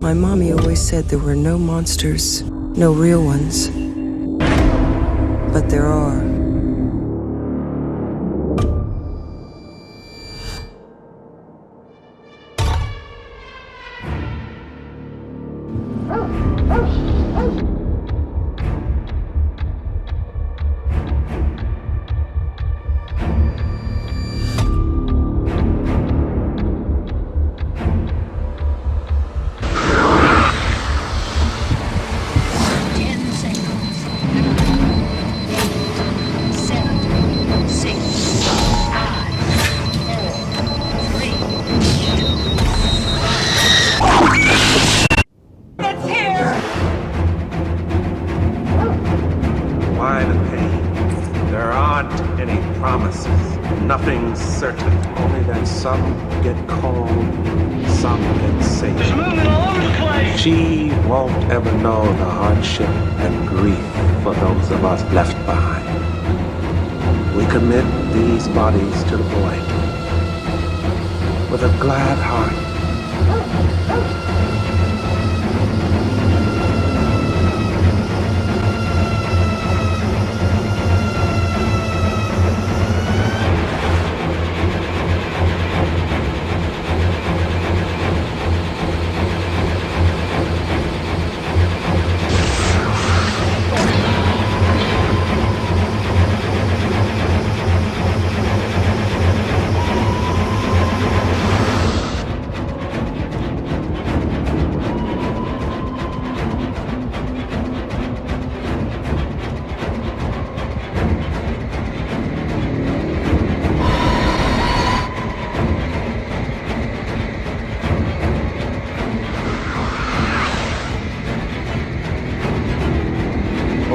My mommy always said there were no monsters, no real ones. But there are. Nothing's certain, only that some get called, some get saved. It's moving all over the place! She won't ever know the hardship and grief for those of us left behind. We commit these bodies to the void with a glad heart.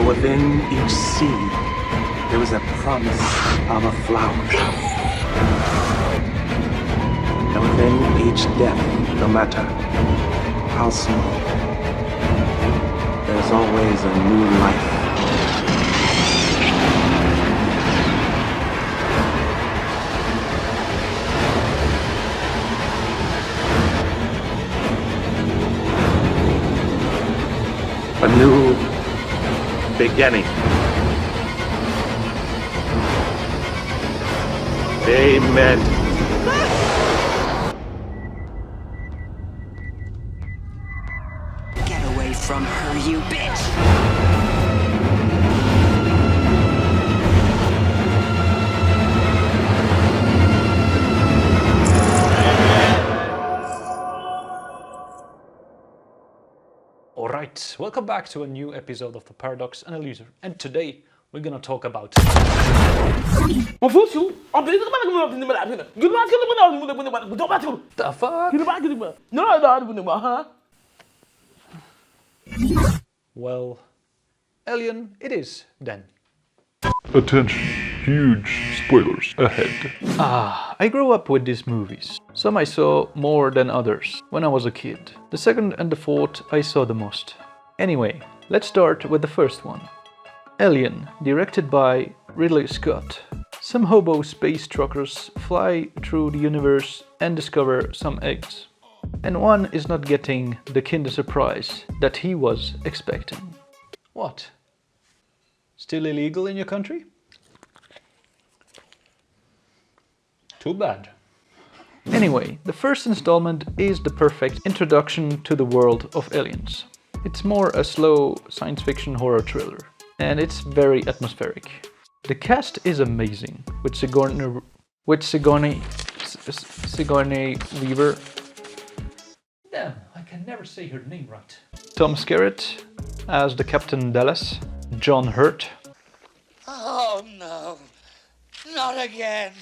Within each seed, there is a promise of a flower. And within each death, no matter how small, there's always a new life. A new beginning. Amen. Get away from her, you bitch! Alright, welcome back to a new episode of the Paradox Analyzer, and today we're gonna talk about... The fuck? Well, Alien it is, then. Attention, huge spoilers ahead. I grew up with these movies. Some I saw more than others when I was a kid. The second and the fourth I saw the most. Anyway, let's start with the first one. Alien, directed by Ridley Scott. Some hobo space truckers fly through the universe and discover some eggs. And one is not getting the Kinder Surprise that he was expecting. What? Still illegal in your country? Too bad. Anyway, the first installment is the perfect introduction to the world of aliens. It's more a slow science fiction horror thriller, and it's very atmospheric. The cast is amazing, with Sigourney Weaver. Damn, I can never say her name right. Tom Skerritt as the Captain Dallas, John Hurt. Oh no, not again.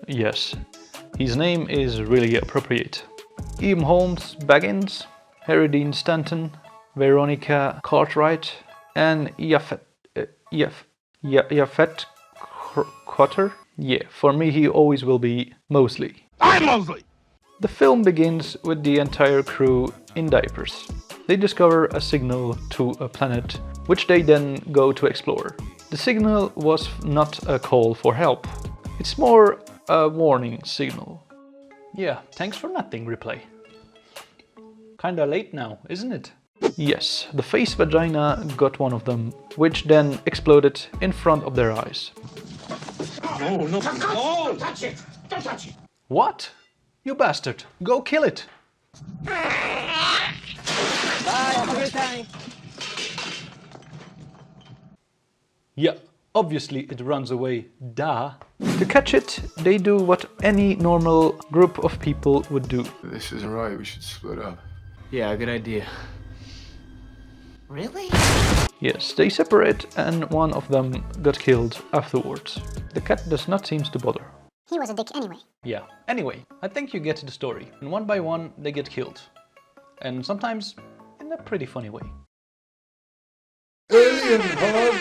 Yes, his name is really appropriate. Ian Holmes Baggins, Harry Dean Stanton, Veronica Cartwright, and Yafet Cotter. Yeah, for me he always will be Mosley. I'm Mosley! The film begins with the entire crew in diapers. They discover a signal to a planet, which they then go to explore. The signal was not a call for help. It's more a warning signal. Yeah, thanks for nothing, Ripley. Kinda late now, isn't it? Yes, the face vagina got one of them, which then exploded in front of their eyes. No, no, no! Don't touch it! Don't touch it! What? You bastard, go kill it! Bye, have a good time. Yeah, obviously it runs away, duh. To catch it, they do what any normal group of people would do. This isn't right, we should split up. Yeah, good idea. Really? Yes, they separate and one of them got killed afterwards. The cat does not seem to bother. He was a dick anyway. Yeah, anyway, I think you get the story. And one by one they get killed. And sometimes in a pretty funny way. Alien hug!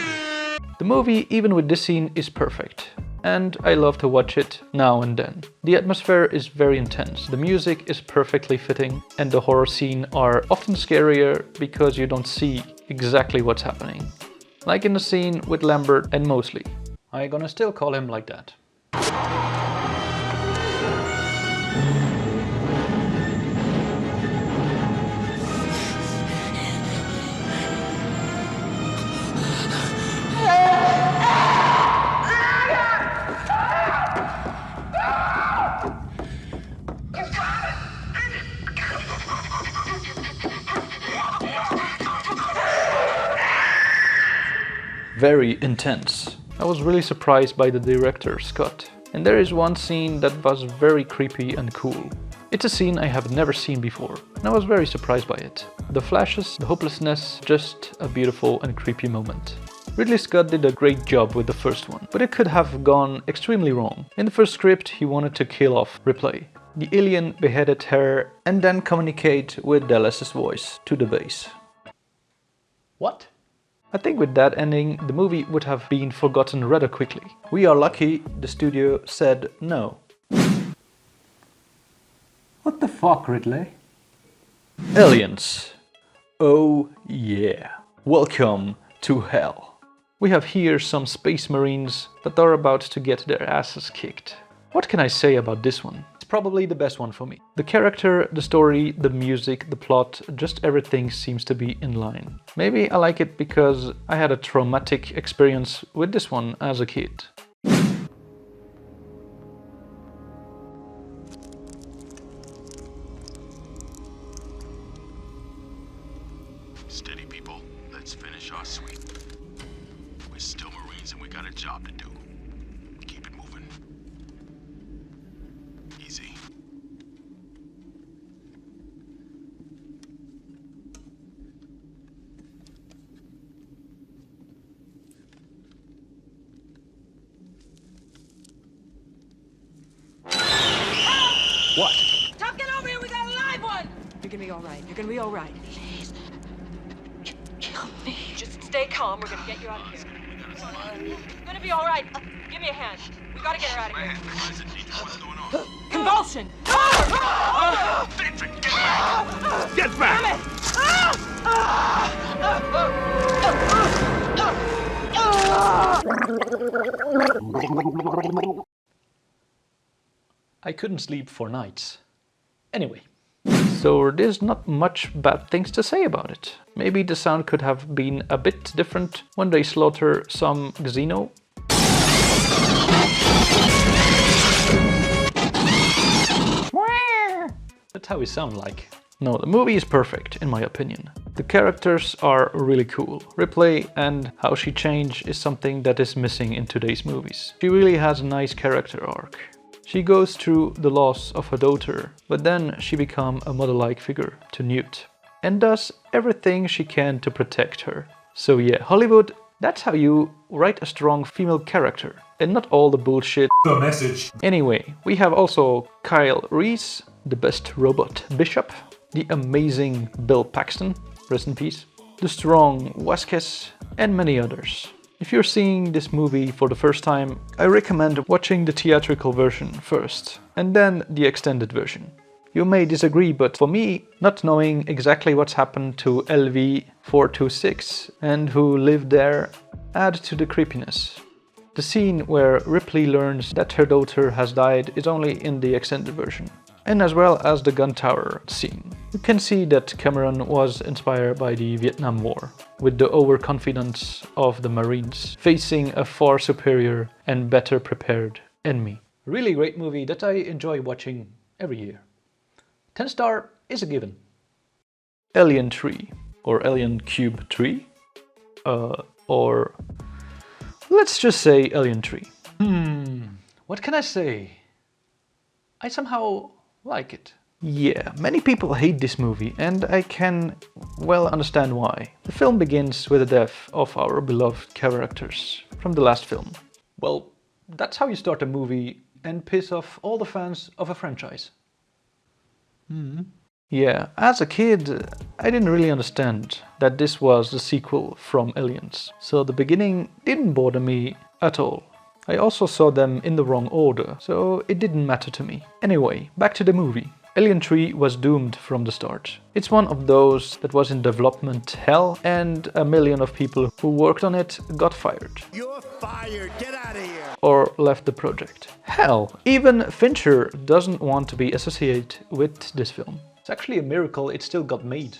The movie, even with this scene, is perfect. And I love to watch it now and then. The atmosphere is very intense, the music is perfectly fitting, and the horror scenes are often scarier because you don't see exactly what's happening. Like in the scene with Lambert and Mosley. I'm gonna still call him like that. Very intense. I was really surprised by the director, Scott. And there is one scene that was very creepy and cool. It's a scene I have never seen before, and I was very surprised by it. The flashes, the hopelessness, just a beautiful and creepy moment. Ridley Scott did a great job with the first one, but it could have gone extremely wrong. In the first script, he wanted to kill off Ripley. The alien beheaded her and then communicate with Dallas's voice to the base. What? I think with that ending, the movie would have been forgotten rather quickly. We are lucky the studio said no. What the fuck, Ridley? Aliens. Oh yeah. Welcome to hell. We have here some space marines that are about to get their asses kicked. What can I say about this one? Probably the best one for me. The character, the story, the music, the plot, just everything seems to be in line. Maybe I like it because I had a traumatic experience with this one as a kid. Steady, people. Let's finish our sweep. We're still Marines and we got a job to do. Keep it moving. Easy. What? Top, get over here, we got a live one! You're gonna be alright, you're gonna be alright. Please. Kill me. Just stay calm, we're gonna get you out of here. You're gonna be alright. Give me a hand. We gotta get her out of here. What's going on? Convulsion! Get back! Damn it! I couldn't sleep for nights. Anyway. So there's not much bad things to say about it. Maybe the sound could have been a bit different when they slaughter some Xeno. That's how we sound like. No, the movie is perfect, in my opinion. The characters are really cool. Ripley and how she changed is something that is missing in today's movies. She really has a nice character arc. She goes through the loss of her daughter, but then she becomes a mother-like figure to Newt and does everything she can to protect her. So yeah, Hollywood, that's how you write a strong female character and not all the bullshit. The message. Anyway, we have also Kyle Reese, the best robot bishop, the amazing Bill Paxton, rest in peace, the strong Vasquez, and many others. If you're seeing this movie for the first time, I recommend watching the theatrical version first, and then the extended version. You may disagree, but for me, not knowing exactly what's happened to LV-426 and who lived there add to the creepiness. The scene where Ripley learns that her daughter has died is only in the extended version. and as well as the gun tower scene. You can see that Cameron was inspired by the Vietnam War, with the overconfidence of the Marines facing a far superior and better prepared enemy. Really great movie that I enjoy watching every year. 10 star is a given. Alien 3 or Alien Cube 3 or let's just say Alien 3. What can I say? I somehow like it. Yeah, many people hate this movie and I can well understand why. The film begins with the death of our beloved characters from the last film. Well, that's how you start a movie and piss off all the fans of a franchise. Yeah, as a kid, I didn't really understand that this was the sequel from Aliens, so the beginning didn't bother me at all. I also saw them in the wrong order, so it didn't matter to me. Anyway, back to the movie. Alien 3 was doomed from the start. It's one of those that was in development hell and a million of people who worked on it got fired. You're fired, get out of here! Or left the project. Hell, even Fincher doesn't want to be associated with this film. It's actually a miracle it still got made.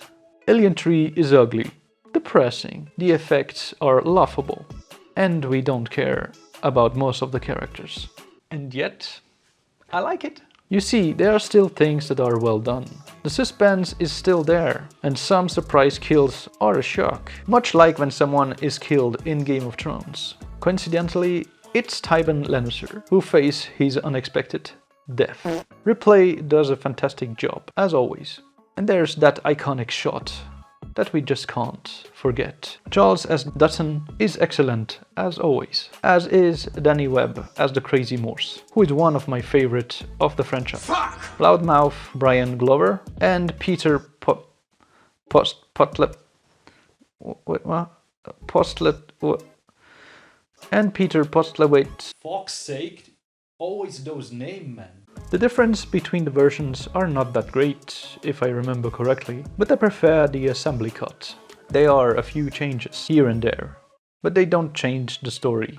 Alien 3 is ugly, depressing, the effects are laughable, and we don't care about most of the characters. And yet, I like it. You see, there are still things that are well done. The suspense is still there, and some surprise kills are a shock. Much like when someone is killed in Game of Thrones. Coincidentally, it's Tywin Lannister who faces his unexpected death. Ripley does a fantastic job, as always. And there's that iconic shot that we just can't forget. Charles S. Dutton is excellent, as always. As is Danny Webb as the Crazy Morse, who is one of my favorite of the franchise. Fuck! Loudmouth Brian Glover and Peter Postlethwaite and Peter Postlethwaite. Fuck's sake, always those names, man. The difference between the versions are not that great, if I remember correctly, but I prefer the assembly cut. There are a few changes here and there, but they don't change the story.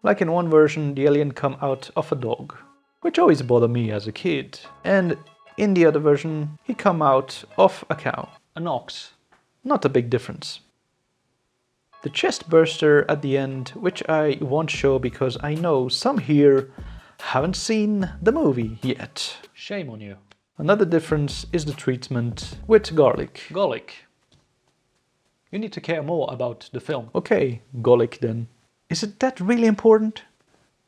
Like in one version, the alien come out of a dog, which always bothered me as a kid, and in the other version, he come out of a cow, an ox. Not a big difference. The chest burster at the end, which I won't show because I know some here haven't seen the movie yet. Shame on you. Another difference is the treatment with garlic. Garlic. You need to care more about the film. Okay, garlic then. Is it that really important?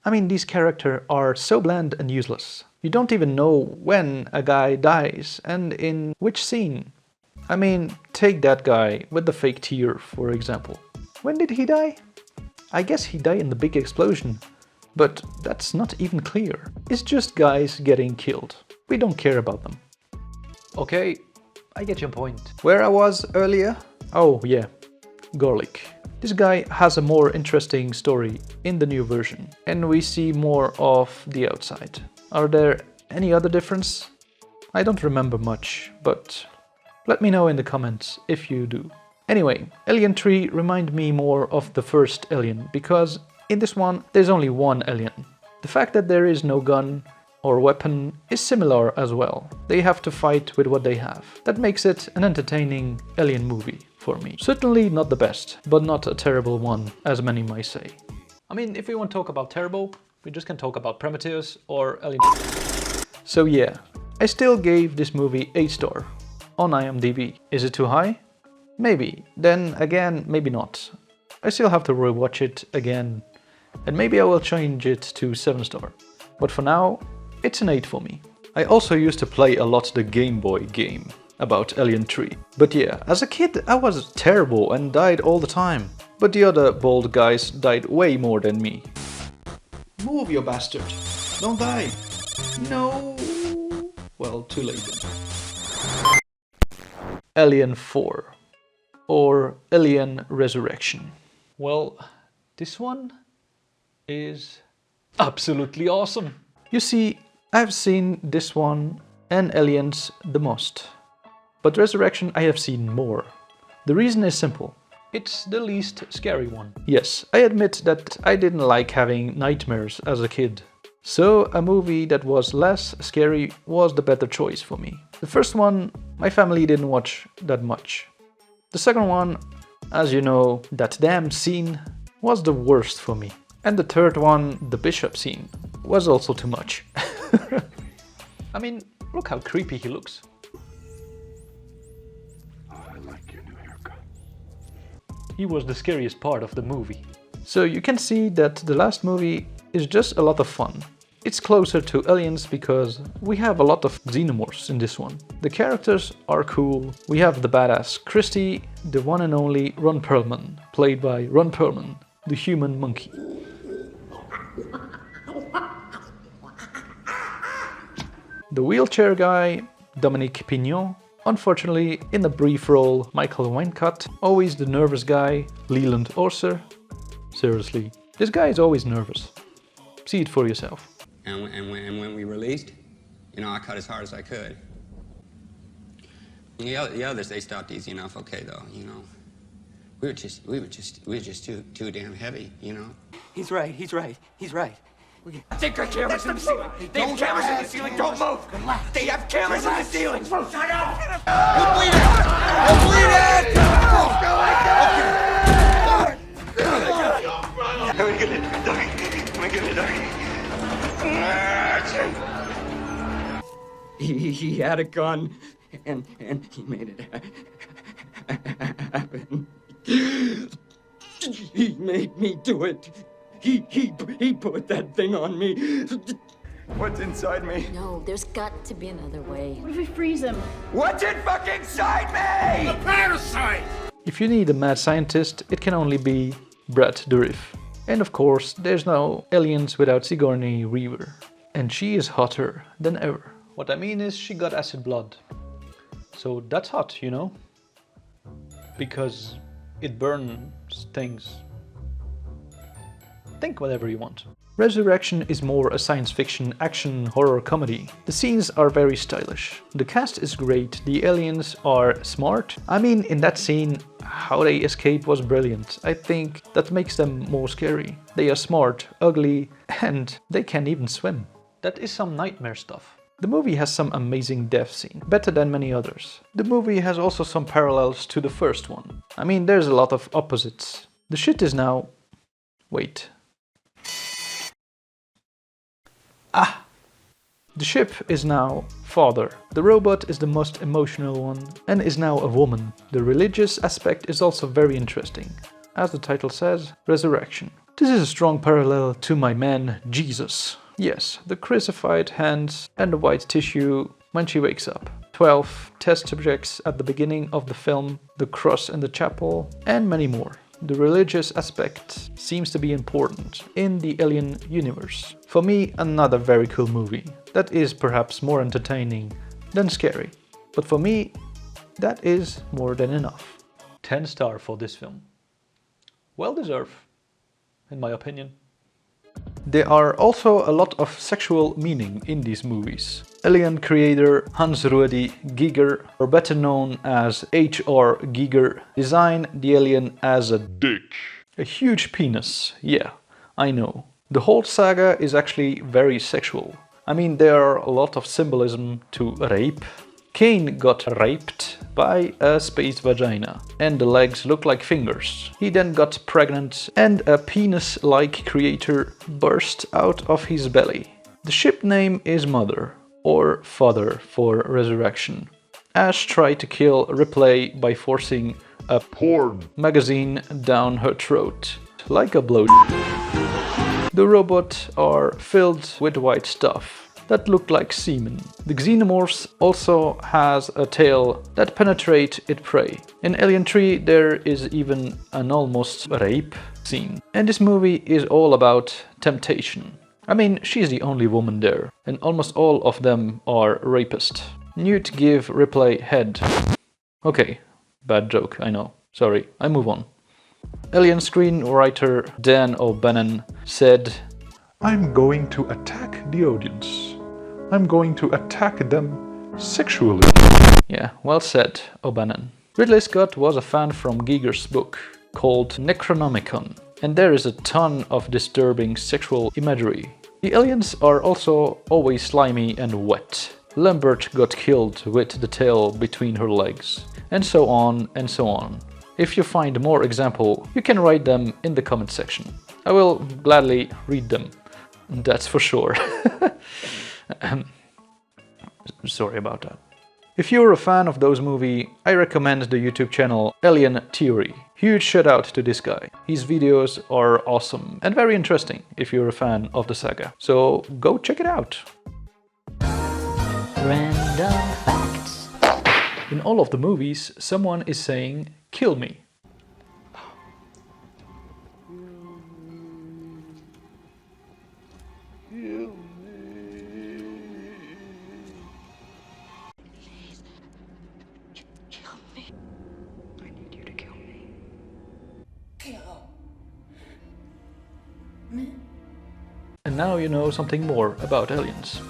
I mean, these characters are so bland and useless. You don't even know when a guy dies and in which scene. I mean, take that guy with the fake tear, for example. When did he die? I guess he died in the big explosion. But that's not even clear. It's just guys getting killed. We don't care about them. Okay, I get your point. Where I was earlier? Oh yeah, garlic. This guy has a more interesting story in the new version, and we see more of the outside. Are there any other difference? I don't remember much, but let me know in the comments if you do. Anyway, Alien 3 remind me more of the first Alien, because in this one, there's only one alien. The fact that there is no gun or weapon is similar as well. They have to fight with what they have. That makes it an entertaining alien movie for me. Certainly not the best, but not a terrible one, as many might say. I mean, if we want to talk about terrible, we just can talk about Prometheus or Alien. So yeah, I still gave this movie 8 stars on IMDb. Is it too high? Maybe. Then again, maybe not. I still have to rewatch it again. And maybe I will change it to 7 stars. But for now, it's an 8 for me. I also used to play a lot the Game Boy game about Alien 3. But yeah, as a kid I was terrible and died all the time. But the other bald guys died way more than me. Move, you bastard! Don't die! No! Well, too late then. Alien 4 or Alien Ressurection. Well, this one is absolutely awesome. You see, I've seen this one and Aliens the most. But Ressurection I have seen more. The reason is simple. It's the least scary one. Yes, I admit that I didn't like having nightmares as a kid. So a movie that was less scary was the better choice for me. The first one, my family didn't watch that much. The second one, as you know, that damn scene was the worst for me. And the third one, the bishop scene, was also too much. I mean, look how creepy he looks. I like your new haircut. He was the scariest part of the movie. So you can see that the last movie is just a lot of fun. It's closer to Aliens because we have a lot of Xenomorphs in this one. The characters are cool. We have the badass Christy, the one and only Ron Perlman, played by Ron Perlman, the human monkey. The wheelchair guy, Dominique Pignon. Unfortunately, in a brief role, Michael Wincott. Always the nervous guy, Leland Orser. Seriously, this guy is always nervous. See it for yourself. And when we released, you know, I cut as hard as I could. The others, they stopped easy enough, okay, though, you know. We were just too damn heavy, you know. He's right. They've got cameras in the ceiling. They have cameras in the ceiling. Don't move. They have cameras in the ceiling. Shut up. You'll bleed it. You'll bleed it. Let me get it, doggy. Let me get it, doggy. He had a gun, and he made it happen. He made me do it. He put that thing on me. What's inside me? No, there's got to be another way. What if we freeze him? What's in fucking inside me? The parasite! If you need a mad scientist, it can only be Brad Dourif. And of course, there's no Aliens without Sigourney Weaver. And she is hotter than ever. What I mean is she got acid blood. So that's hot, you know? Because it burns things. Think whatever you want. Ressurection is more a science fiction action horror comedy. The scenes are very stylish. The cast is great, the aliens are smart. I mean, in that scene, how they escape was brilliant. I think that makes them more scary. They are smart, ugly, and they can even swim. That is some nightmare stuff. The movie has some amazing death scene, better than many others. The movie has also some parallels to the first one. I mean, there's a lot of opposites. The shit is now... Wait. Ah! The ship is now father. The robot is the most emotional one and is now a woman. The religious aspect is also very interesting. As the title says, Ressurection. This is a strong parallel to my man Jesus. Yes, the crucified hands and the white tissue when she wakes up. 12 test subjects at the beginning of the film, the cross in the chapel, and many more. The religious aspect seems to be important in the Alien universe. For me, another very cool movie that is perhaps more entertaining than scary. But for me, that is more than enough. 10 stars for this film. Well deserved, in my opinion. There are also a lot of sexual meaning in these movies. Alien creator Hans-Ruedi Giger, or better known as H.R. Giger, designed the alien as a dick. A huge penis, yeah, I know. The whole saga is actually very sexual. I mean, there are a lot of symbolism to rape. Kane got raped by a space vagina and the legs look like fingers. He then got pregnant and a penis-like creature burst out of his belly. The ship name is Mother, or Father for Ressurection. Ash tried to kill Ripley by forcing a porn magazine down her throat, like a blowjob. The robots are filled with white stuff that look like semen. The Xenomorphs also has a tail that penetrates its prey. In Alien 3 there is even an almost rape scene. And this movie is all about temptation. I mean, she's the only woman there, and almost all of them are rapists. Newt give Ripley head. Okay, bad joke, I know. Sorry, I move on. Alien screenwriter Dan O'Bannon said, I'm going to attack the audience. I'm going to attack them sexually. Yeah, well said, O'Bannon. Ridley Scott was a fan from Giger's book called Necronomicon, and there is a ton of disturbing sexual imagery. The aliens are also always slimy and wet. Lambert got killed with the tail between her legs, and so on and so on. If you find more examples, you can write them in the comment section. I will gladly read them, that's for sure. Sorry about that. If you're a fan of those movies, I recommend the YouTube channel Alien Theory. Huge shout out to this guy. His videos are awesome and very interesting if you're a fan of the saga. So go check it out. Random facts. In all of the movies, someone is saying, "Kill me." And now you know something more about aliens.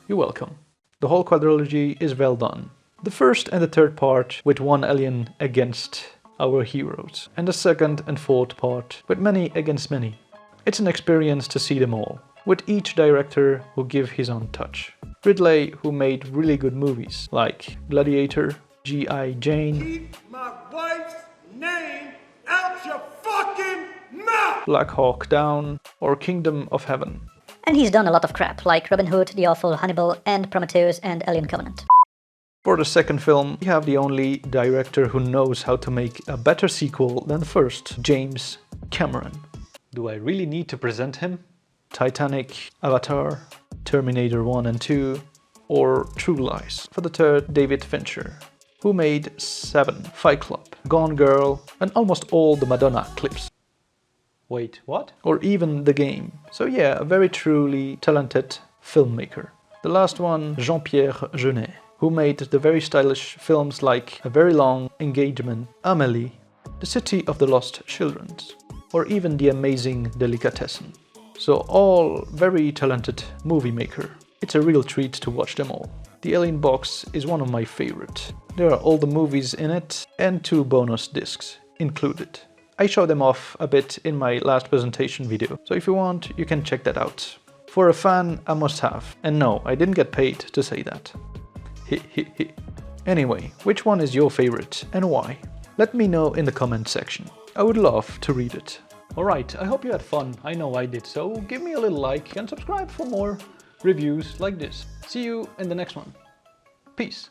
You're welcome. The whole quadrilogy is well done. The first and the third part with one alien against our heroes, and the second and fourth part with many against many. It's an experience to see them all, with each director who give his own touch. Ridley, who made really good movies like Gladiator, G.I. Jane, Keep my wife's name out your fucking mouth! Black Hawk Down, or Kingdom of Heaven. And he's done a lot of crap, like Robin Hood, The Awful, Hannibal, and Prometheus and Alien Covenant. For the second film, we have the only director who knows how to make a better sequel than the first, James Cameron. Do I really need to present him? Titanic, Avatar, Terminator 1 and 2, or True Lies. For the third, David Fincher, who made Seven, Fight Club, Gone Girl, and almost all the Madonna clips. Wait, what? Or even The Game. So yeah, a very truly talented filmmaker. The last one, Jean-Pierre Jeunet, who made the very stylish films like A Very Long Engagement, Amélie, The City of the Lost Children, or even The Amazing Delicatessen. So all very talented movie maker. It's a real treat to watch them all. The Alien box is one of my favorite. There are all the movies in it and 2 bonus discs included. I showed them off a bit in my last presentation video, so if you want, you can check that out. For a fan, a must-have. And no, I didn't get paid to say that. Anyway, which one is your favorite and why? Let me know in the comment section. I would love to read it. Alright, I hope you had fun. I know I did, so give me a little like and subscribe for more reviews like this. See you in the next one. Peace.